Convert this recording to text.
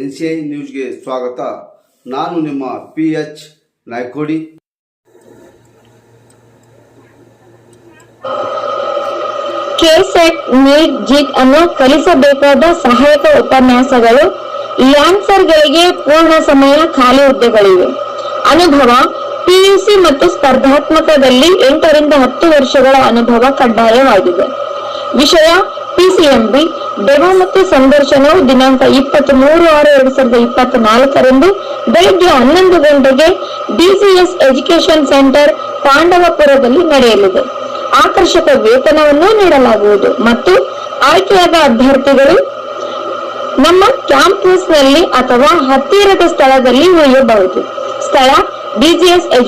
NCI ನ್ಯೂಸ್ಗೆ ಸ್ವಾಗತ. ನಾನು ನಿಮ್ಮ PH ನಾಯ್ಕೋಡಿ. ಕೆಸೆಟ್, ನೀಟ್, ಜಿಟ್ ಅನ್ನು ಕಲಿಸಬೇಕಾದ ಸಹಾಯಕ ಉಪನ್ಯಾಸಗಳು. ಈ ಆನ್ಸರ್ಗಳಿಗೆ ಪೂರ್ಣ ಸಮಯ ಖಾಲಿ ಹುದ್ದೆಗಳಿವೆ. ಅನುಭವ PUC ಮತ್ತು ಸ್ಪರ್ಧಾತ್ಮಕದಲ್ಲಿ 8 ರಿಂದ 10 ವರ್ಷಗಳ ಅನುಭವ ಕಡ್ಡಾಯವಾಗಿದೆ. ವಿಷಯ PCMB. ಡೆಮೋ ಮತ್ತು ಸಂದರ್ಶನವು ದಿನಾಂಕ 23/6/2024 ಬೆಳಗ್ಗೆ 11 ಗಂಟೆಗೆ DCS ಎಜುಕೇಶನ್ ಸೆಂಟರ್, ಪಾಂಡವಪುರದಲ್ಲಿ ನಡೆಯಲಿದೆ. ಆಕರ್ಷಕ ವೇತನವನ್ನು ನೀಡಲಾಗುವುದು ಮತ್ತು ಆಯ್ಕೆಯಾದ ಅಭ್ಯರ್ಥಿಗಳು ನಮ್ಮ ಕ್ಯಾಂಪಸ್ ನಲ್ಲಿ ಅಥವಾ ಹತ್ತಿರದ ಸ್ಥಳದಲ್ಲಿ ಉಳಿಯಬಹುದು. ಸ್ಥಳ DCS